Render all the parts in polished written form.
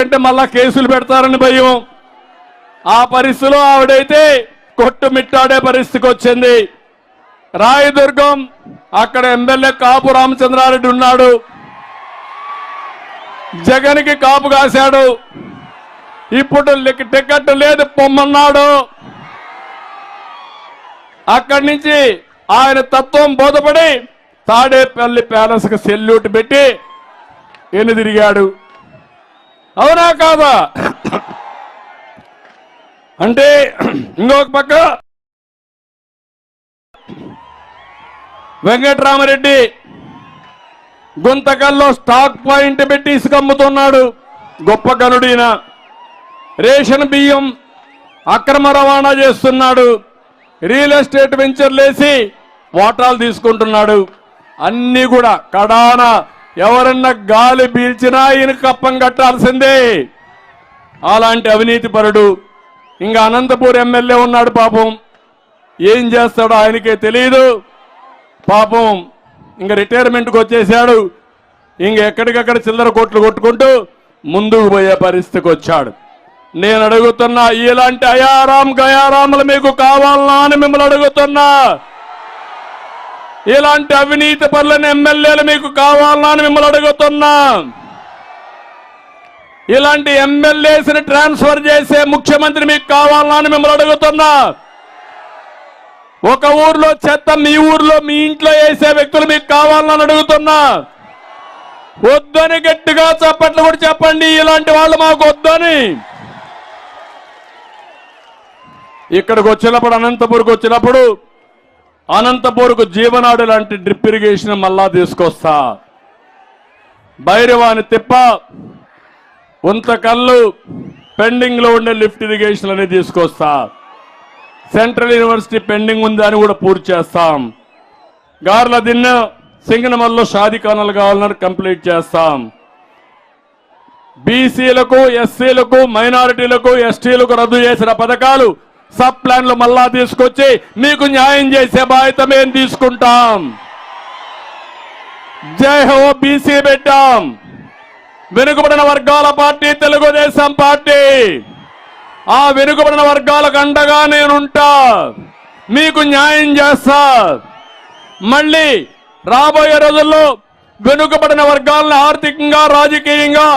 అంటే మళ్ళా కేసులు పెడతారని భయం. ఆ పరిస్థితిలో ఆవిడైతే కొట్టుమిట్టాడే పరిస్థితికి వచ్చింది. రాయదుర్గం అక్కడ ఎమ్మెల్యే కాపు రామచంద్రారెడ్డి ఉన్నాడు. జగన్కి కాపు కాశాడు. ఇప్పుడు టికెట్ లేదు పొమ్మన్నాడు. అక్కడి నుంచి ఆయన తత్వం బోధపడి తాడేపల్లి ప్యాలెస్ కు సెల్యూట్ పెట్టి తిరిగాడు. అవునా కాదా? అంటే ఇంకొక పక్క వెంకటరామరెడ్డి గుంతకల్లో స్టాక్ పాయింట్ పెట్టి ఇసుక అమ్ముతున్నాడు. గొప్ప గనుడైన రేషన్ బియ్యం అక్రమ రవాణా చేస్తున్నాడు. రియల్ ఎస్టేట్ వెంచర్లేసి వాటాలు తీసుకుంటున్నాడు. అన్ని కూడా కడాన ఎవరన్నా గాలి పీల్చినా ఈయన కప్పం కట్టాల్సిందే. అలాంటి అవినీతి పరుడు. ఇంకా అనంతపూర్ ఎమ్మెల్యే ఉన్నాడు. పాపం ఏం చేస్తాడో ఆయనకే తెలియదు. పాపం ఇంకా రిటైర్మెంట్కి వచ్చేసాడు. ఎక్కడికక్కడ చిల్లర కోట్లు కొట్టుకుంటూ ముందుకు పోయే పరిస్థితికి వచ్చాడు. నేను అడుగుతున్నా, ఇలాంటి అయారాం గయారాములు మీకు కావాలనా అని మిమ్మల్ని అడుగుతున్నా. ఇలాంటి అవినీతి పరులైన ఎమ్మెల్యేలు మీకు కావాలనా అని మిమ్మల్ని అడుగుతున్నా. ఇలాంటి ఎమ్మెల్యేస్ని ట్రాన్స్ఫర్ చేసే ముఖ్యమంత్రి మీకు కావాలనా అని మిమ్మల్ని అడుగుతున్నా. ఒక ఊర్లో చెత్త మీ ఊర్లో మీ ఇంట్లో వేసే వ్యక్తులు మీకు కావాలని అడుగుతున్నా. వద్దని గట్టిగా చప్పట్లు కూడా చెప్పండి. ఇలాంటి వాళ్ళు మాకు వద్దని. ఇక్కడికి వచ్చినప్పుడు అనంతపూర్కి వచ్చినప్పుడు అనంతపూర్కు జీవనాడు లాంటి డ్రిప్ ఇరిగేషన్ మళ్ళా తీసుకొస్తా. భైరవాని తిప్ప ఉంతకల్లు పెండింగ్ లో ఉండే లిఫ్ట్ ఇరిగేషన్ అనేది తీసుకొస్తా. సెంట్రల్ యూనివర్సిటీ పెండింగ్ ఉంది అని కూడా పూర్తి చేస్తాం. గార్ల దిన్న సింగనమల్లో షాదీఖానాలు కావాలని కంప్లీట్ చేస్తాం. బీసీలకు ఎస్సీలకు మైనారిటీలకు ఎస్టీలకు రద్దు చేసిన పథకాలు సబ్ ప్లాన్లు మళ్ళా తీసుకొచ్చి మీకు న్యాయం చేసే బాధ్యత మేము తీసుకుంటాం. జై హో బీసీ పెట్టాం. వెనుకబడిన వర్గాల పార్టీ తెలుగుదేశం పార్టీ. ఆ వెనుకబడిన వర్గాలకు అండగా నేనుంటా. మీకు న్యాయం చేస్తా. మళ్ళీ రాబోయే రోజుల్లో వెనుకబడిన వర్గాలను ఆర్థికంగా రాజకీయంగా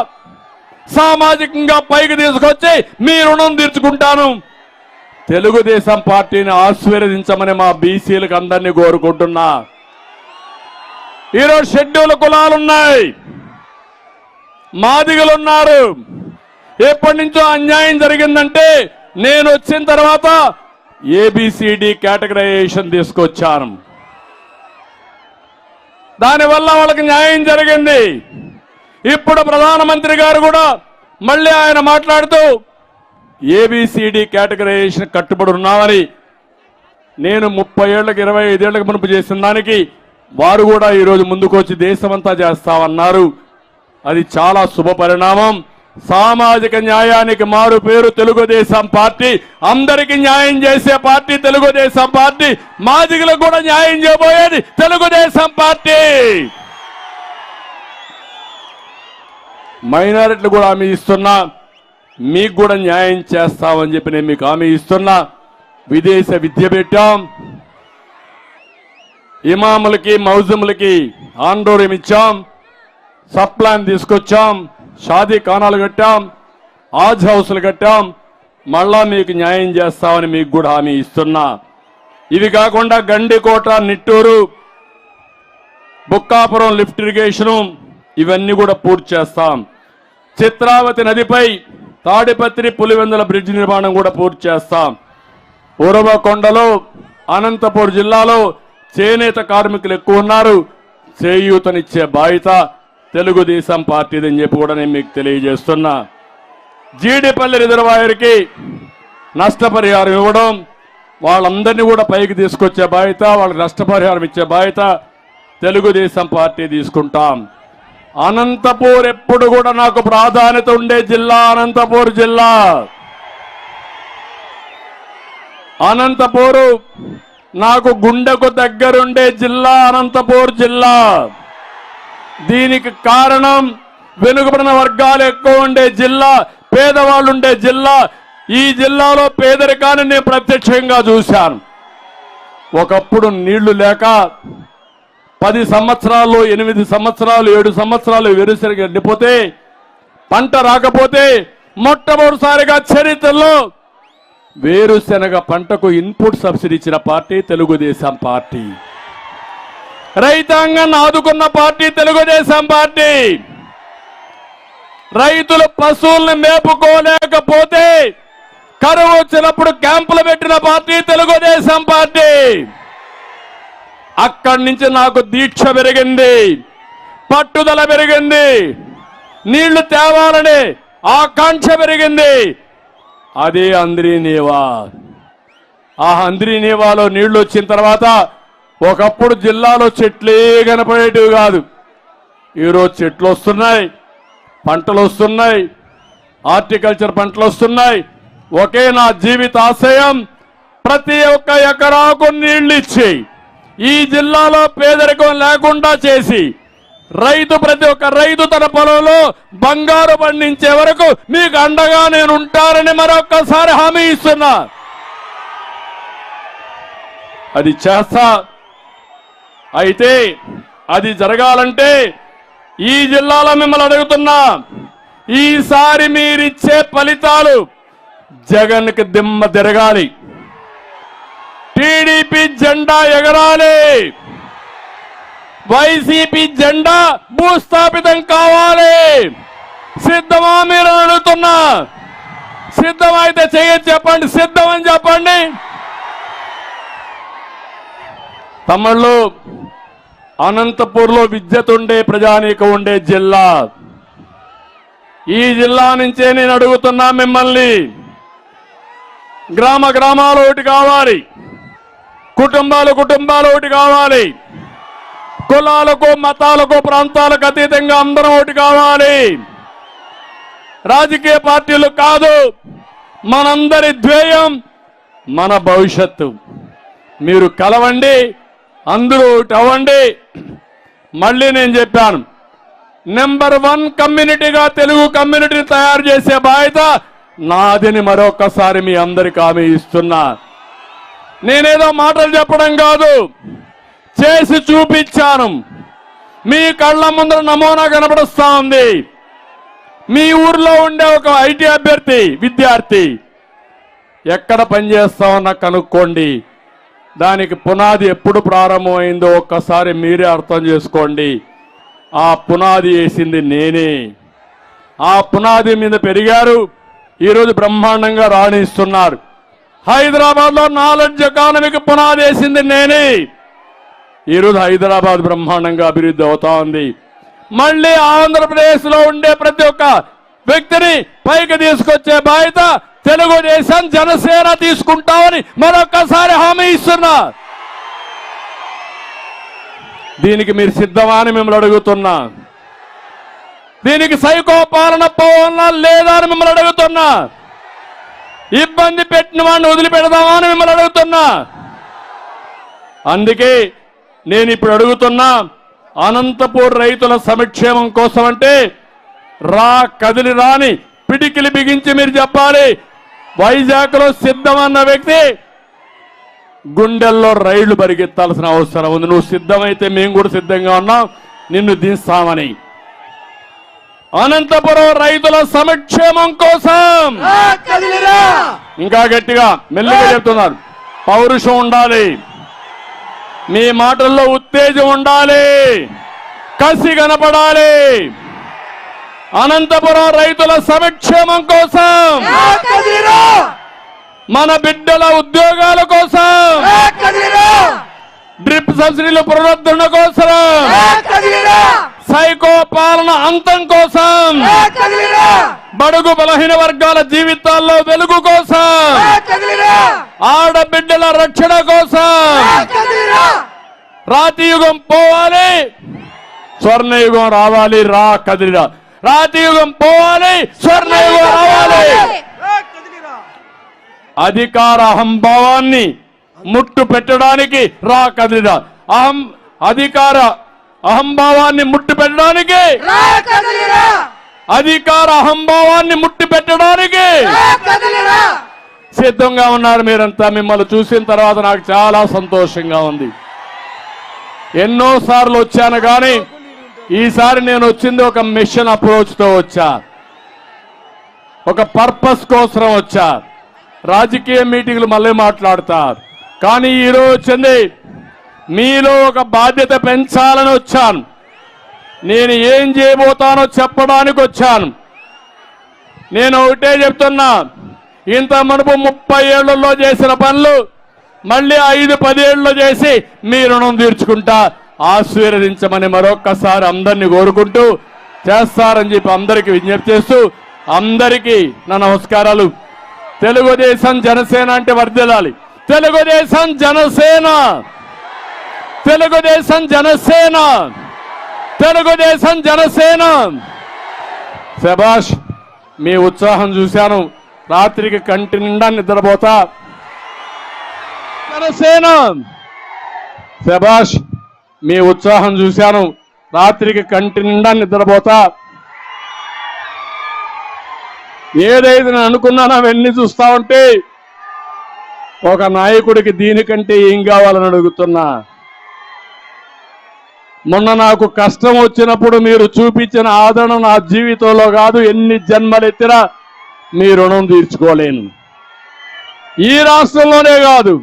సామాజికంగా పైకి తీసుకొచ్చి మీ రుణం తీర్చుకుంటాను. తెలుగుదేశం పార్టీని ఆశీర్వదించమని మా బీసీలకు అందరినీ కోరుకుంటున్నా. ఈరోజు షెడ్యూల్ కులాలున్నాయి, మాదిగలున్నారు. ఎప్పటి నుంచో అన్యాయం జరిగిందంటే నేను వచ్చిన తర్వాత ఏబిసిడి కేటగరైజేషన్ తీసుకొచ్చాను. దానివల్ల వాళ్ళకి న్యాయం జరిగింది. ఇప్పుడు ప్రధానమంత్రి గారు కూడా మళ్ళీ ఆయన మాట్లాడుతూ ఏబిసిడి కేటగరైజేషన్ కట్టుబడి ఉన్నామని, నేను 30 ఏళ్లకు 25 ఏళ్లకు మునుపు చేసిన దానికి వారు కూడా ఈరోజు ముందుకు వచ్చి దేశమంతా చేస్తామన్నారు. అది చాలా శుభ పరిణామం. సామాజిక న్యాయానికి మారు పేరు తెలుగుదేశం పార్టీ. అందరికీ న్యాయం చేసే పార్టీ తెలుగుదేశం పార్టీ. మాదిగలకు కూడా న్యాయం చేయబోయేది తెలుగుదేశం పార్టీ. మైనారిటీలు కూడా హామీ ఇస్తున్నా, మీకు కూడా న్యాయం చేస్తామని చెప్పి నేను మీకు హామీ ఇస్తున్నా. విదేశ విద్య పెట్టాం. ఇమాములకి మౌజములకి ఆందోళన ఇచ్చాం. సబ్ ప్లాన్ తీసుకొచ్చాం. షాదీ ఖానాలు కట్టాం. ఆజ్ హౌస్లు కట్టాం. మళ్ళా మీకు న్యాయం చేస్తామని మీకు కూడా హామీ ఇస్తున్నా. ఇవి కాకుండా గండికోట, నిట్టూరు, బుక్కాపురం లిఫ్ట్ ఇరిగేషను ఇవన్నీ కూడా పూర్తి చేస్తాం. చిత్రావతి నదిపై తాడిపత్రి పులివెందుల బ్రిడ్జ్ నిర్మాణం కూడా పూర్తి చేస్తాం. ఉరవకొండలో అనంతపూర్ జిల్లాలో చేనేత కార్మికులు ఎక్కువ ఉన్నారు. చేయూతనిచ్చే బాధ్యత తెలుగుదేశం పార్టీదని చెప్పి కూడా నేను మీకు తెలియజేస్తున్నా. జీడిపల్లి రిజర్వాయర్కి నష్టపరిహారం ఇవ్వడం, వాళ్ళందరినీ కూడా పైకి తీసుకొచ్చే బాధ్యత, వాళ్ళకి నష్టపరిహారం ఇచ్చే బాధ్యత తెలుగుదేశం పార్టీ తీసుకుంటాం. అనంతపూర్ ఎప్పుడు కూడా నాకు ప్రాధాన్యత ఉండే జిల్లా అనంతపూర్ జిల్లా. అనంతపూరు నాకు గుండెకు దగ్గరుండే జిల్లా అనంతపూర్ జిల్లా. దీనికి కారణం వెనుకబడిన వర్గాలు ఎక్కువ ఉండే జిల్లా, పేదవాళ్ళు ఉండే జిల్లా. ఈ జిల్లాలో పేదరికాన్ని నేను ప్రత్యక్షంగా చూశాను. ఒకప్పుడు నీళ్లు లేక 10 సంవత్సరాలు, 8 సంవత్సరాలు, 7 సంవత్సరాలు వేరుశనగ ఎండిపోతే, పంట రాకపోతే మొట్టమొదటిసారిగా చరిత్రలో వేరుశనగ పంటకు ఇన్పుట్ సబ్సిడీ ఇచ్చిన పార్టీ తెలుగుదేశం పార్టీ. రైతాంగాన్ని ఆదుకున్న పార్టీ తెలుగుదేశం పార్టీ. రైతులు పశువుల్ని మేపుకోలేకపోతే కరువు వచ్చినప్పుడు క్యాంపులు పెట్టిన పార్టీ తెలుగుదేశం పార్టీ. అక్కడి నుంచి నాకు దీక్ష పెరిగింది, పట్టుదల పెరిగింది, నీళ్లు తేవాలని ఆకాంక్ష పెరిగింది. అదే అంద్రీనీవా. ఆ అంద్రీనీవాలో నీళ్లు వచ్చిన తర్వాత ఒకప్పుడు జిల్లాలో చెట్లే కనపడేటివి కాదు. ఈరోజు చెట్లు వస్తున్నాయి, పంటలు వస్తున్నాయి, హార్టికల్చర్ పంటలు వస్తున్నాయి. ఒకే నా జీవిత ఆశయం, ప్రతి ఒక్క ఎకరాకు నీళ్లు ఇచ్చి ఈ జిల్లాలో పేదరికం లేకుండా చేసి ప్రతి ఒక్క రైతు తన పొలంలో బంగారు పండించే వరకు మీకు అండగా నేను ఉంటానని మరొక్కసారి హామీ ఇస్తున్నా. అది చేస్తా. అయితే అది జరగాలంటే ఈ జిల్లాలో మిమ్మల్ని అడుగుతున్నా, ఈసారి మీరిచ్చే ఫలితాలు జగన్కి దిమ్మ తిరగాలి, టీడీపీ జెండా ఎగరాలి, వైసీపీ జెండా భూస్థాపితం కావాలి. సిద్ధమా మీరు అడుగుతున్నా? సిద్ధమైతే చేయొచ్చు చెప్పండి, సిద్ధమని చెప్పండి. తమిళలో అనంతపూర్లో విద్యుత్ ఉండే ప్రజానీకం ఉండే జిల్లా. ఈ జిల్లా నుంచే నేను అడుగుతున్నా మిమ్మల్ని, గ్రామ గ్రామాలు ఒకటి కావాలి, కుటుంబాలు ఒకటి కావాలి, కులాలకు మతాలకు ప్రాంతాలకు అతీతంగా అందరం ఒకటి కావాలి. రాజకీయ పార్టీలు కాదు, మనందరి ధ్యేయం మన భవిష్యత్తు. మీరు కలవండి, అందరూ ఒకటి అవ్వండి. మళ్ళీ నేను చెప్పాను, నెంబర్ 1 కమ్యూనిటీగా తెలుగు కమ్యూనిటీని తయారు చేసే బాధ్యత నాదని మరొకసారి మీ అందరికి హామీ ఇస్తున్నా. నేనేదో మాటలు చెప్పడం కాదు, చేసి చూపించాను. మీ కళ్ళ ముందర నమూనా కనబడుస్తా ఉంది. మీ ఊర్లో ఉండే ఒక ఐటీ విద్యార్థి ఎక్కడ పనిచేస్తామన్నా కనుక్కోండి. దానికి పునాది ఎప్పుడు ప్రారంభమైందో ఒక్కసారి మీరే అర్థం చేసుకోండి. ఆ పునాది వేసింది నేనే. ఆ పునాది మీద పెరిగారు, ఈరోజు బ్రహ్మాండంగా రాణిస్తున్నారు. హైదరాబాద్లో నాలెడ్జ్ ఎకానమీకి పునాది వేసింది నేనే. ఈరోజు హైదరాబాద్ బ్రహ్మాండంగా అభివృద్ధి అవుతా ఉంది. మళ్ళీ ఆంధ్రప్రదేశ్లో ఉండే ప్రతి ఒక్క వ్యక్తిని పైకి తీసుకొచ్చే బాధ్యత తెలుగుదేశం జనసేన తీసుకుంటామని మరొక్కసారి హామీ ఇస్తున్నా. దీనికి మీరు సిద్ధమా అని మిమ్మల్ని అడుగుతున్నా. దీనికి సైకో పాలన పోవాలా లేదా అని మిమ్మల్ని అడుగుతున్నా. ఇబ్బంది పెట్టిన వాడిని వదిలిపెడదామా అని మిమ్మల్ని అడుగుతున్నా. అందుకే నేను ఇప్పుడు అడుగుతున్నా, అనంతపూర్ రైతుల సంక్షేమం కోసం అంటే కదిలి రాని పిడికిలి బిగించి మీరు చెప్పాలి. వైజాగ్లో సిద్ధమన్న వ్యక్తి గుండెల్లో రైళ్లు పరిగెత్తాల్సిన అవసరం ఉంది. నువ్వు సిద్ధమైతే మేము కూడా సిద్ధంగా ఉన్నాం, నిన్ను దింస్తామని. అనంతపురం రైతుల సంక్షేమం కోసం ఇంకా గట్టిగా మెల్లిగా చెప్తున్నారు, పౌరుషం ఉండాలి, మీ మాటల్లో ఉత్తేజం ఉండాలి, కసి కనపడాలి. అనంతపురం రైతుల సంక్షేమం కోసం, మన బిడ్డల ఉద్యోగాల కోసం, డ్రిప్ సబ్సిడీల పునరుద్ధరణ కోసం, సైకో పాలన అంతం కోసం, బడుగు బలహీన వర్గాల జీవితాల్లో వెలుగు కోసం, ఆడబిడ్డల రక్షణ కోసం. రాతి యుగం పోవాలి, స్వర్ణయుగం రావాలి. కదిలిరా. రాతి యుగం పోవాలి, స్వర్ణయుగం రావాలి. అధికార అహంభావాన్ని ముట్టు పెట్టడానికి కదిలిరా. అధికార అహంభావాన్ని ముట్టి పెట్టడానికి, అధికార అహంభావాన్ని ముట్టి పెట్టడానికి సిద్ధంగా ఉన్నారు మీరంతా. మిమ్మల్ని చూసిన తర్వాత నాకు చాలా సంతోషంగా ఉంది. ఎన్నోసార్లు వచ్చాను కానీ ఈసారి నేను వచ్చింది ఒక మిషన్ అప్రోచ్ తో వచ్చా, ఒక పర్పస్ కోసం వచ్చా. రాజకీయ మీటింగ్లు మళ్ళీ మాట్లాడతారు, కానీ ఈరోజు వచ్చింది మీలో ఒక బాధ్యత పెంచాలని వచ్చాను. నేను ఏం చేయబోతానో చెప్పడానికి వచ్చాను. నేను ఒకటే చెప్తున్నా, ఇంత మునుపు 30 ఏళ్లలో చేసిన పనులు మళ్ళీ 5-10 ఏళ్లలో చేసి మీ రుణం తీర్చుకుంటా. ఆశీర్వదించమని మరొక్కసారి అందరినీ కోరుకుంటూ చేస్తారని చెప్పి అందరికీ విజ్ఞప్తి చేస్తూ అందరికీ నా నమస్కారాలు. తెలుగుదేశం జనసేన అంటే వర్ధిల్లాలి. తెలుగుదేశం జనసేన, తెలుగుదేశం జనసేన, తెలుగుదేశం జనసేన. శభాష్, మీ ఉత్సాహం చూశాను. రాత్రికి కంటి నిండా నిద్రపోతా. జనసేన, శభాష్, మీ ఉత్సాహం చూశాను. రాత్రికి కంటి నిండా నిద్రపోతా. ఏదైతే నేను అనుకున్నానో అవన్నీ చూస్తా ఉంటే ఒక నాయకుడికి దీనికంటే ఏం కావాలని అడుగుతున్నా. మొన్న నాకు కష్టం వచ్చినప్పుడు మీరు చూపించిన ఆదరణ నా జీవితంలో కాదు, ఎన్ని జన్మలెత్తినా మీ రుణం తీర్చుకోలేను. ఈ రాష్ట్రంలోనే కాదు,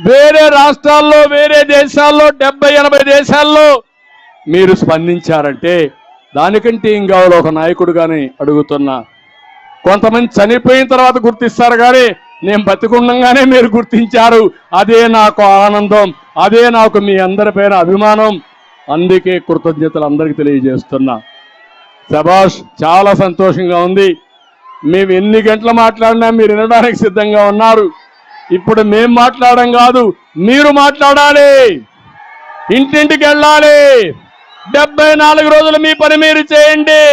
వేరే రాష్ట్రాల్లో, వేరే దేశాల్లో, 70-80 దేశాల్లో మీరు స్పందించారంటే దానికంటే ఏం కావాలో ఒక నాయకుడుగానే అడుగుతున్నా. కొంతమంది చనిపోయిన తర్వాత గుర్తిస్తారు, కానీ నేను బతికుండగానే మీరు గుర్తించారు. అదే నాకు ఆనందం, అదే నాకు మీ అందరిపైన అభిమానం. అందుకే కృతజ్ఞతలు అందరికీ తెలియజేస్తున్నా. శభాష్, చాలా సంతోషంగా ఉంది. మేము ఎన్ని గంటలు మాట్లాడినా మీరు వినడానికి సిద్ధంగా ఉన్నారు. ఇప్పుడు మేం మాట్లాడడం కాదు, మీరు మాట్లాడాలి, ఇంటింటికి వెళ్ళాలి. 74 రోజులు మీ పని మీరు చేయండి.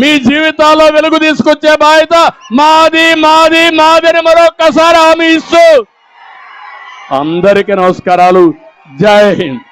మీ జీవితాల్లో వెలుగు తీసుకొచ్చే బాధ్యత మాది, మాది, మాదని మరొక్కసారి హామీ ఇస్తూ అందరికీ నమస్కారాలు. జై హింద్.